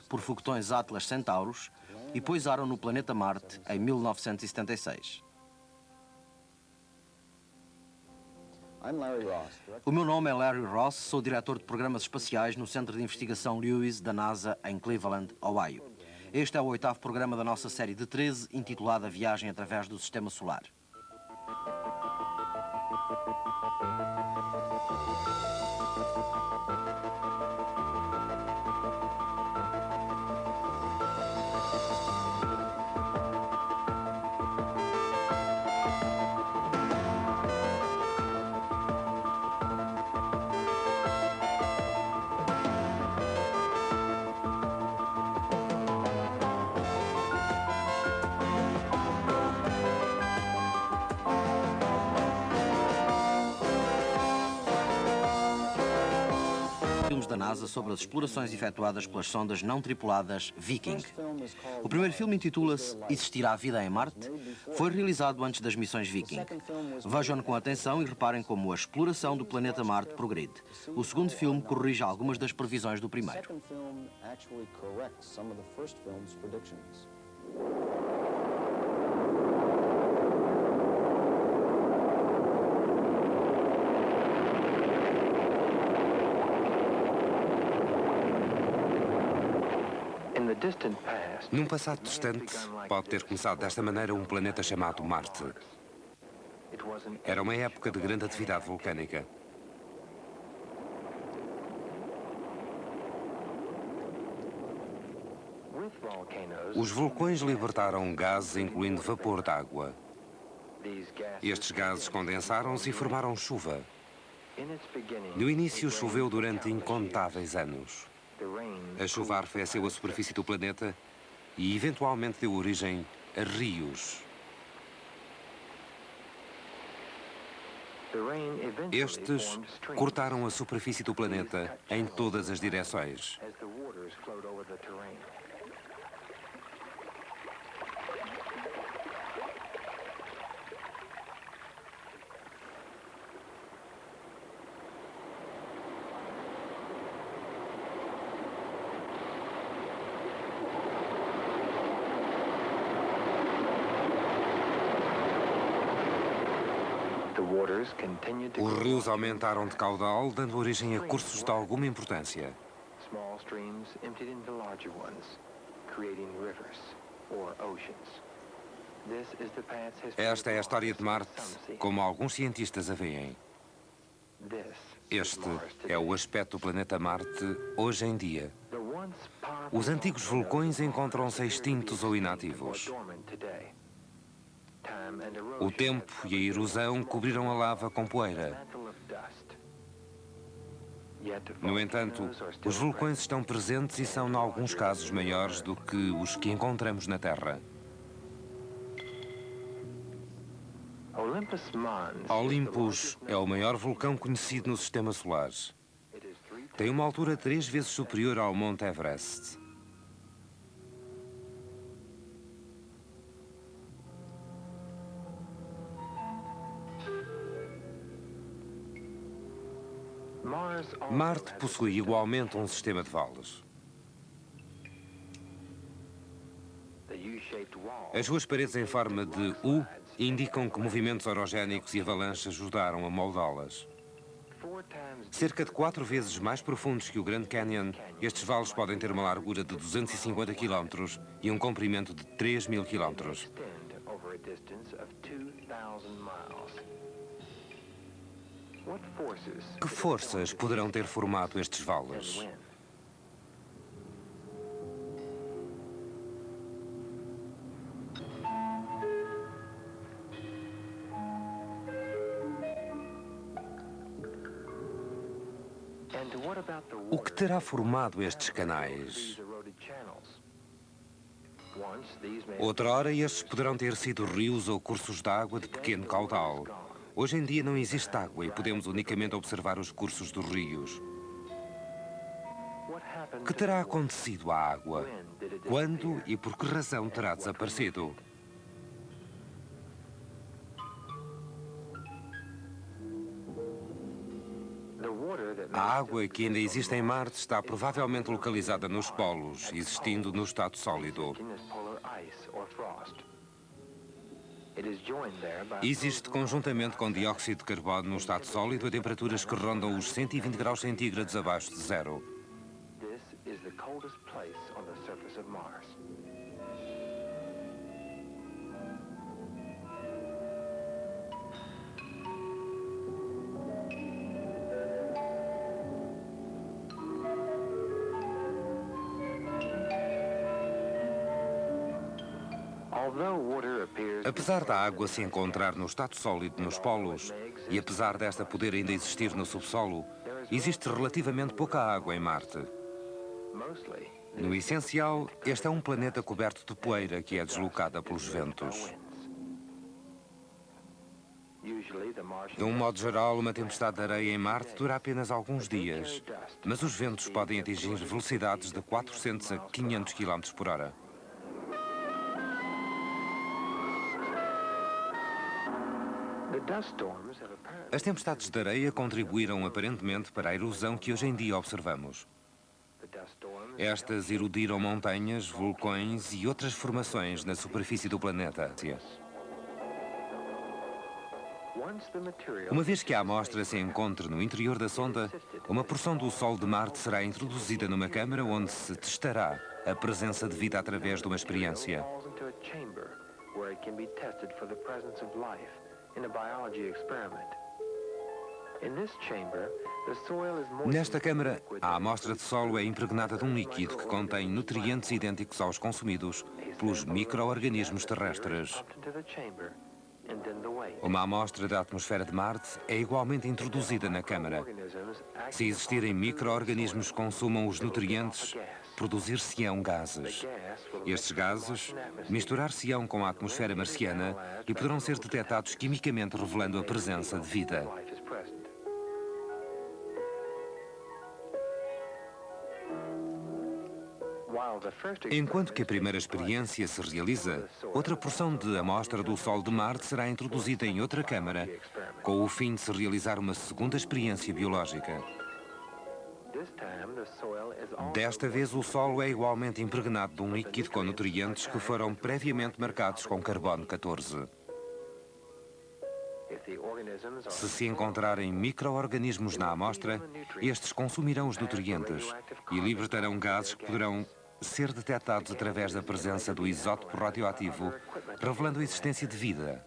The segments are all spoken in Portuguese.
por foguetões Atlas Centauros e pousaram no planeta Marte em 1976. O meu nome é Larry Ross, sou diretor de programas espaciais no Centro de Investigação Lewis da NASA em Cleveland, Ohio. Este é o 8º programa da nossa série de 13, intitulada Viagem através do Sistema Solar. Filmes da NASA sobre as explorações efetuadas pelas sondas não tripuladas Viking. O primeiro filme intitula-se Existirá Vida em Marte? Foi realizado antes das missões Viking. Vejam-no com atenção e reparem como a exploração do planeta Marte progride. O segundo filme corrige algumas das previsões do primeiro. Num passado distante, pode ter começado desta maneira um planeta chamado Marte. Era uma época de grande atividade vulcânica. Os vulcões libertaram gases, incluindo vapor d'água. Estes gases condensaram-se e formaram chuva. No início, choveu durante incontáveis anos. A chuva arrefeceu a superfície do planeta e, eventualmente, deu origem a rios. Estes cortaram a superfície do planeta em todas as direções. Os rios aumentaram de caudal, dando origem a cursos de alguma importância. Esta é a história de Marte, como alguns cientistas a veem. Este é o aspecto do planeta Marte hoje em dia. Os antigos vulcões encontram-se extintos ou inativos. O tempo e a erosão cobriram a lava com poeira. No entanto, os vulcões estão presentes e são, em alguns casos, maiores do que os que encontramos na Terra. Olympus é o maior vulcão conhecido no Sistema Solar. Tem uma altura 3 vezes superior ao Monte Everest. Marte possui igualmente um sistema de vales. As suas paredes em forma de U indicam que movimentos orogénicos e avalanches ajudaram a moldá-las. Cerca de 4 vezes mais profundos que o Grand Canyon, estes vales podem ter uma largura de 250 km e um comprimento de 3.000 km. Que forças poderão ter formado estes vales? O que terá formado estes canais? Outrora, estes poderão ter sido rios ou cursos de água de pequeno caudal. Hoje em dia não existe água e podemos unicamente observar os cursos dos rios. Que terá acontecido à água? Quando e por que razão terá desaparecido? A água que ainda existe em Marte está provavelmente localizada nos polos, existindo no estado sólido. Existe conjuntamente com dióxido de carbono no estado sólido a temperaturas que rondam os 120 graus centígrados abaixo de zero. Apesar da água se encontrar no estado sólido nos polos, e apesar desta poder ainda existir no subsolo, existe relativamente pouca água em Marte. No essencial, este é um planeta coberto de poeira que é deslocada pelos ventos. De um modo geral, uma tempestade de areia em Marte dura apenas alguns dias, mas os ventos podem atingir velocidades de 400 a 500 km por hora. As tempestades de areia contribuíram aparentemente para a erosão que hoje em dia observamos. Estas erodiram montanhas, vulcões e outras formações na superfície do planeta. Uma vez que a amostra se encontre no interior da sonda, uma porção do Sol de Marte será introduzida numa câmara onde se testará a presença de vida através de uma experiência. Nesta câmara, a amostra de solo é impregnada de um líquido que contém nutrientes idênticos aos consumidos pelos micro-organismos terrestres. Uma amostra da atmosfera de Marte é igualmente introduzida na câmara. Se existirem micro-organismos que consumam os nutrientes, produzir-se-ão gases. Estes gases misturar-se-ão com a atmosfera marciana e poderão ser detectados quimicamente, revelando a presença de vida. Enquanto que a primeira experiência se realiza, outra porção de amostra do Sol de Marte será introduzida em outra câmara, com o fim de se realizar uma segunda experiência biológica. Desta vez, o solo é igualmente impregnado de um líquido com nutrientes que foram previamente marcados com carbono 14. Se encontrarem micro-organismos na amostra, estes consumirão os nutrientes e libertarão gases que poderão ser detectados através da presença do isótopo radioativo, revelando a existência de vida.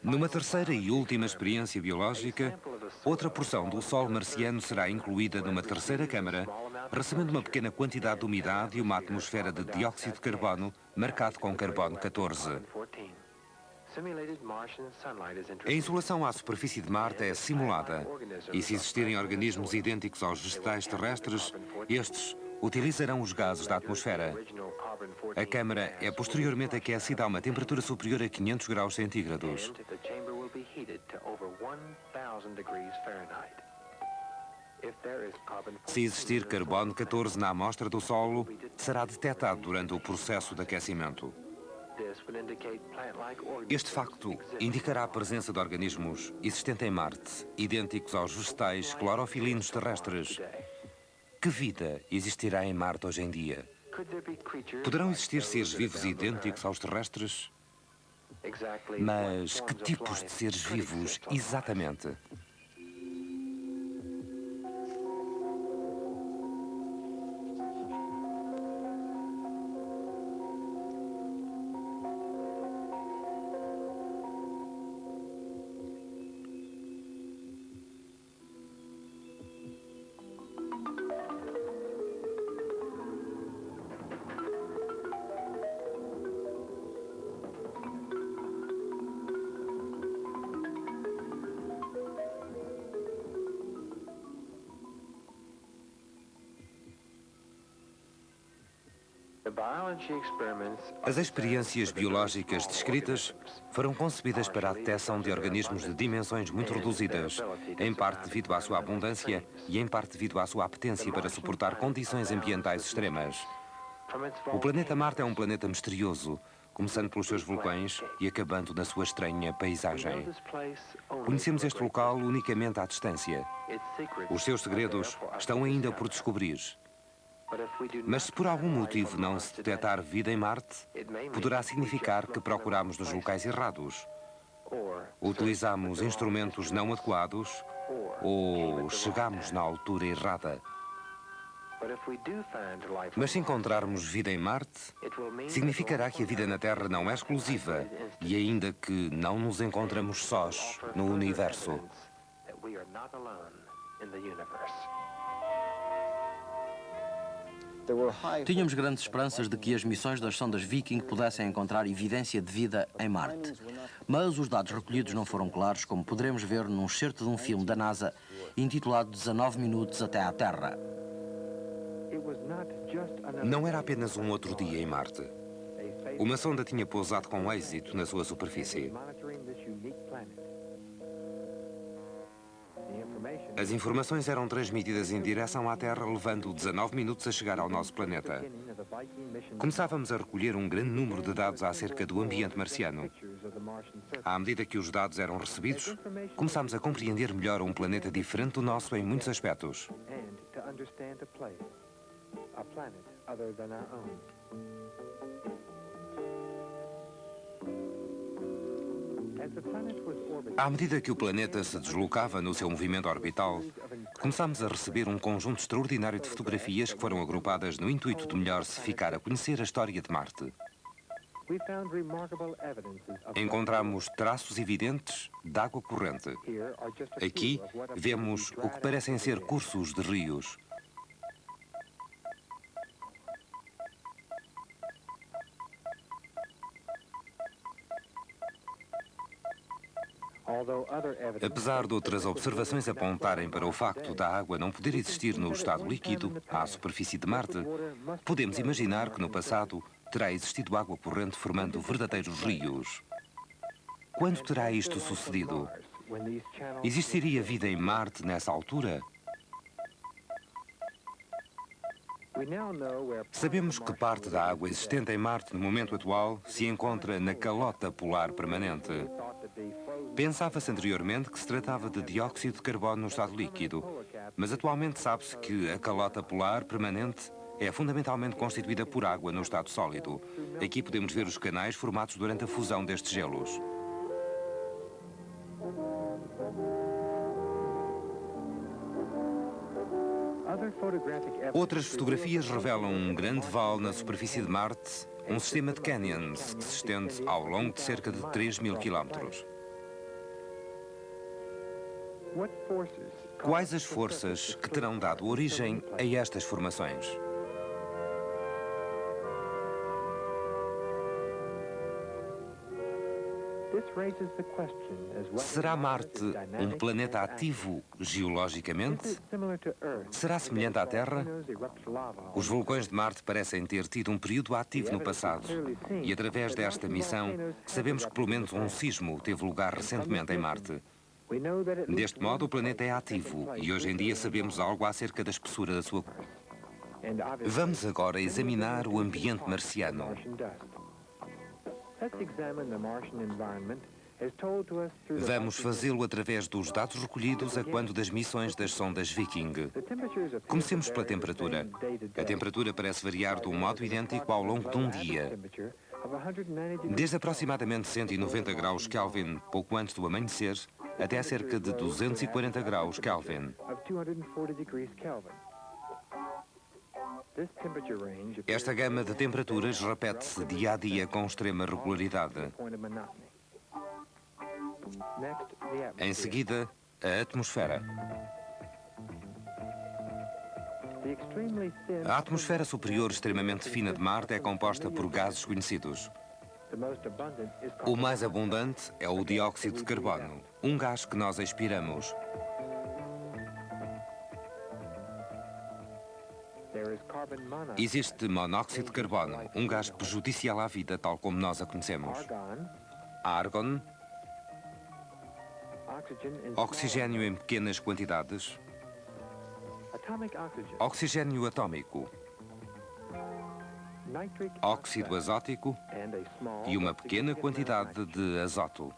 Numa terceira e última experiência biológica, outra porção do Sol marciano será incluída numa terceira câmara, recebendo uma pequena quantidade de umidade e uma atmosfera de dióxido de carbono marcado com carbono 14. A insolação à superfície de Marte é simulada, e se existirem organismos idênticos aos vegetais terrestres, estes utilizarão os gases da atmosfera. A câmara é posteriormente aquecida a uma temperatura superior a 500 graus centígrados. Se existir carbono 14 na amostra do solo, será detectado durante o processo de aquecimento. Este facto indicará a presença de organismos existentes em Marte, idênticos aos vegetais clorofilinos terrestres. Que vida existirá em Marte hoje em dia? Poderão existir seres vivos idênticos aos terrestres? Mas que tipos de seres vivos exatamente? As experiências biológicas descritas foram concebidas para a detecção de organismos de dimensões muito reduzidas, em parte devido à sua abundância e em parte devido à sua apetência para suportar condições ambientais extremas. O planeta Marte é um planeta misterioso, começando pelos seus vulcões e acabando na sua estranha paisagem. Conhecemos este local unicamente à distância. Os seus segredos estão ainda por descobrir. Mas se por algum motivo não se detectar vida em Marte, poderá significar que procuramos nos locais errados, utilizamos instrumentos não adequados ou chegamos na altura errada. Mas se encontrarmos vida em Marte, significará que a vida na Terra não é exclusiva e ainda que não nos encontramos sós no universo. Tínhamos grandes esperanças de que as missões das sondas Viking pudessem encontrar evidência de vida em Marte. Mas os dados recolhidos não foram claros, como poderemos ver num excerto de um filme da NASA intitulado 19 Minutos até à Terra. Não era apenas um outro dia em Marte. Uma sonda tinha pousado com êxito na sua superfície. As informações eram transmitidas em direção à Terra, levando 19 minutos a chegar ao nosso planeta. Começávamos a recolher um grande número de dados acerca do ambiente marciano. À medida que os dados eram recebidos, começámos a compreender melhor um planeta diferente do nosso em muitos aspectos. À medida que o planeta se deslocava no seu movimento orbital, começámos a receber um conjunto extraordinário de fotografias que foram agrupadas no intuito de melhor se ficar a conhecer a história de Marte. Encontramos traços evidentes de água corrente. Aqui vemos o que parecem ser cursos de rios. Apesar de outras observações apontarem para o facto da água não poder existir no estado líquido à superfície de Marte, podemos imaginar que no passado terá existido água corrente formando verdadeiros rios. Quando terá isto sucedido? Existiria vida em Marte nessa altura? Sabemos que parte da água existente em Marte no momento atual se encontra na calota polar permanente. Pensava-se anteriormente que se tratava de dióxido de carbono no estado líquido, mas atualmente sabe-se que a calota polar permanente é fundamentalmente constituída por água no estado sólido. Aqui podemos ver os canais formados durante a fusão destes gelos. Outras fotografias revelam um grande vale na superfície de Marte, um sistema de canyons que se estende ao longo de cerca de 3.000 quilómetros. Quais as forças que terão dado origem a estas formações? Será Marte um planeta ativo geologicamente? Será semelhante à Terra? Os vulcões de Marte parecem ter tido um período ativo no passado e, através desta missão, sabemos que pelo menos um sismo teve lugar recentemente em Marte. Deste modo, o planeta é ativo e hoje em dia sabemos algo acerca da espessura da sua... Vamos agora examinar o ambiente marciano. Vamos fazê-lo através dos dados recolhidos a quando das missões das sondas Viking. Comecemos pela temperatura. A temperatura parece variar de um modo idêntico ao longo de um dia. Desde aproximadamente 190 graus Kelvin, pouco antes do amanhecer, até cerca de 240 graus Kelvin. Esta gama de temperaturas repete-se dia a dia com extrema regularidade. Em seguida, a atmosfera. A atmosfera superior extremamente fina de Marte é composta por gases conhecidos. O mais abundante é o dióxido de carbono, um gás que nós expiramos. Existe monóxido de carbono, um gás prejudicial à vida tal como nós a conhecemos. Argon, oxigênio em pequenas quantidades, oxigênio atômico, óxido azótico e uma pequena quantidade de azoto.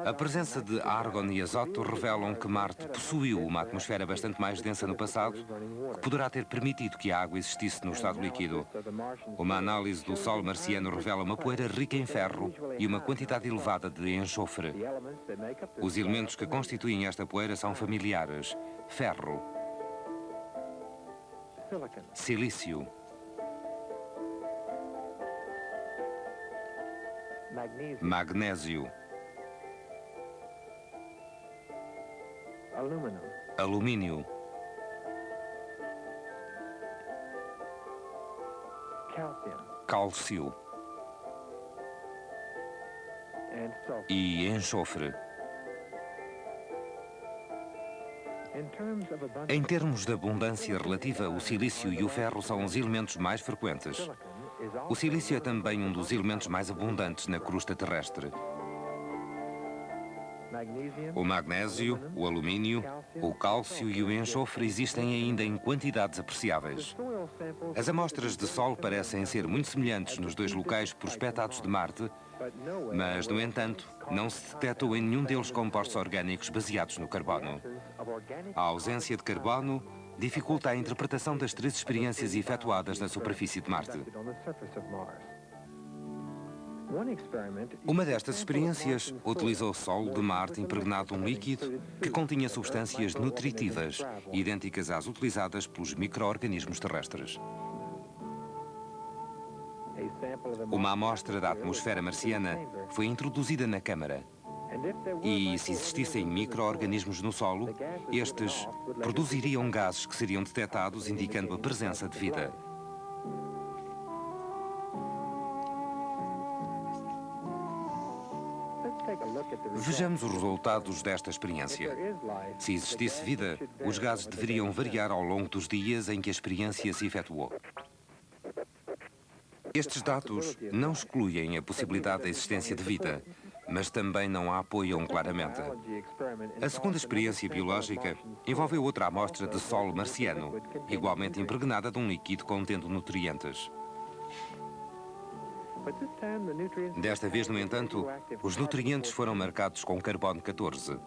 A presença de argon e azoto revelam que Marte possuiu uma atmosfera bastante mais densa no passado, que poderá ter permitido que a água existisse no estado líquido. Uma análise do solo marciano revela uma poeira rica em ferro e uma quantidade elevada de enxofre. Os elementos que constituem esta poeira são familiares: ferro, silício, magnésio, alumínio, cálcio e enxofre. Em termos de abundância relativa, o silício e o ferro são os elementos mais frequentes. O silício é também um dos elementos mais abundantes na crosta terrestre. O magnésio, o alumínio, o cálcio e o enxofre existem ainda em quantidades apreciáveis. As amostras de solo parecem ser muito semelhantes nos dois locais prospectados de Marte, mas, no entanto, não se detectou em nenhum deles compostos orgânicos baseados no carbono. A ausência de carbono dificulta a interpretação das três experiências efetuadas na superfície de Marte. Uma destas experiências utilizou solo de Marte impregnado de um líquido que continha substâncias nutritivas, idênticas às utilizadas pelos micro-organismos terrestres. Uma amostra da atmosfera marciana foi introduzida na câmara. E, se existissem micro-organismos no solo, estes produziriam gases que seriam detectados, indicando a presença de vida. Vejamos os resultados desta experiência. Se existisse vida, os gases deveriam variar ao longo dos dias em que a experiência se efetuou. Estes dados não excluem a possibilidade da existência de vida, mas também não a apoiam claramente. A segunda experiência biológica envolveu outra amostra de solo marciano, igualmente impregnada de um líquido contendo nutrientes. Desta vez, no entanto, os nutrientes foram marcados com carbono 14.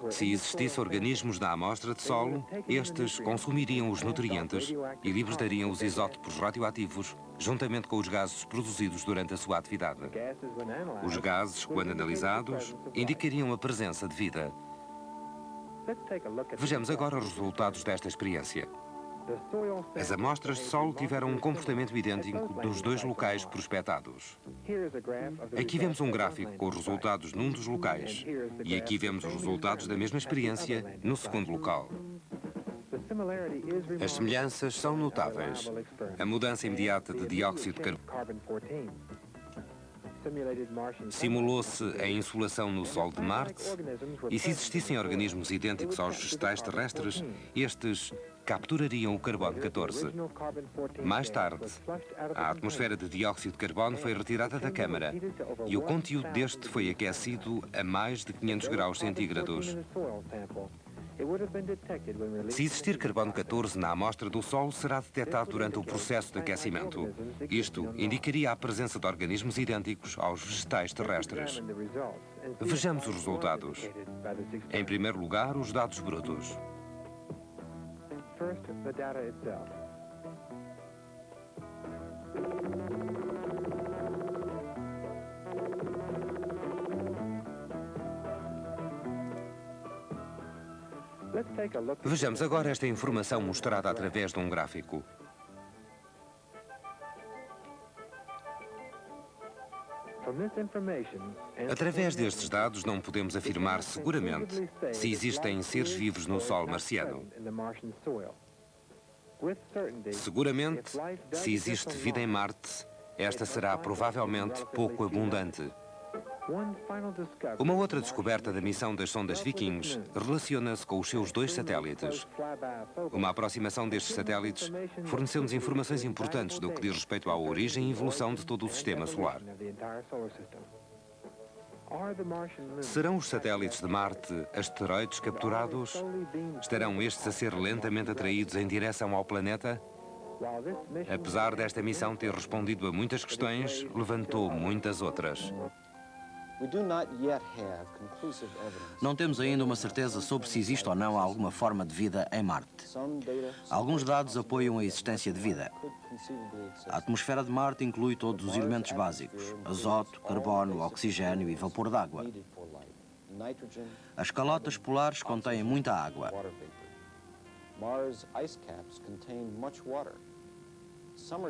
Se existissem organismos na amostra de solo, estes consumiriam os nutrientes e libertariam os isótopos radioativos, juntamente com os gases produzidos durante a sua atividade. Os gases, quando analisados, indicariam a presença de vida. Vejamos agora os resultados desta experiência. As amostras de solo tiveram um comportamento idêntico nos dois locais prospectados. Aqui vemos um gráfico com os resultados num dos locais e aqui vemos os resultados da mesma experiência no segundo local. As semelhanças são notáveis. A mudança imediata de dióxido de carbono simulou-se a insolação no solo de Marte e, se existissem organismos idênticos aos vegetais terrestres, estes capturariam o carbono 14. Mais tarde, a atmosfera de dióxido de carbono foi retirada da câmara e o conteúdo deste foi aquecido a mais de 500 graus centígrados. Se existir carbono 14 na amostra do solo, será detectado durante o processo de aquecimento. Isto indicaria a presença de organismos idênticos aos vegetais terrestres. Vejamos os resultados. Em primeiro lugar, os dados brutos. Vejamos agora esta informação mostrada através de um gráfico. Através destes dados não podemos afirmar seguramente se existem seres vivos no solo marciano. Seguramente, se existe vida em Marte, esta será provavelmente pouco abundante. Uma outra descoberta da missão das sondas Vikings relaciona-se com os seus dois satélites. Uma aproximação destes satélites forneceu-nos informações importantes do que diz respeito à origem e evolução de todo o sistema solar. Serão os satélites de Marte asteroides capturados? Estarão estes a ser lentamente atraídos em direção ao planeta? Apesar desta missão ter respondido a muitas questões, levantou muitas outras. Não temos ainda uma certeza sobre se existe ou não alguma forma de vida em Marte. Alguns dados apoiam a existência de vida. A atmosfera de Marte inclui todos os elementos básicos: azoto, carbono, oxigênio e vapor d'água. As calotas polares contêm muita água.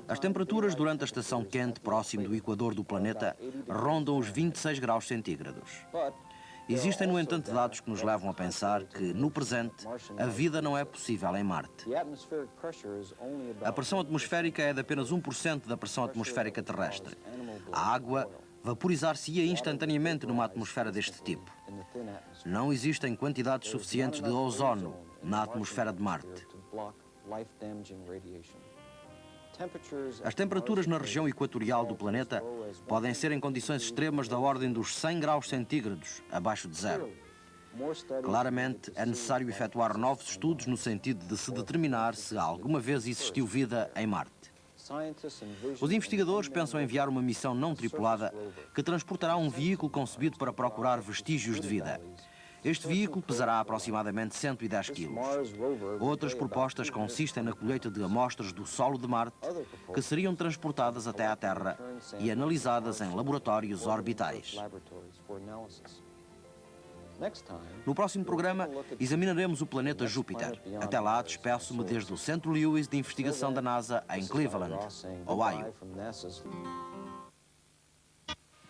As temperaturas durante a estação quente próximo do equador do planeta rondam os 26 graus centígrados. Existem, no entanto, dados que nos levam a pensar que, no presente, a vida não é possível em Marte. A pressão atmosférica é de apenas 1% da pressão atmosférica terrestre. A água vaporizar-se-ia instantaneamente numa atmosfera deste tipo. Não existem quantidades suficientes de ozono na atmosfera de Marte. As temperaturas na região equatorial do planeta podem ser em condições extremas da ordem dos 100 graus centígrados, abaixo de zero. Claramente, é necessário efetuar novos estudos no sentido de se determinar se alguma vez existiu vida em Marte. Os investigadores pensam enviar uma missão não tripulada que transportará um veículo concebido para procurar vestígios de vida. Este veículo pesará aproximadamente 110 quilos. Outras propostas consistem na colheita de amostras do solo de Marte, que seriam transportadas até à Terra e analisadas em laboratórios orbitais. No próximo programa, examinaremos o planeta Júpiter. Até lá, despeço-me desde o Centro Lewis de Investigação da NASA em Cleveland, Ohio.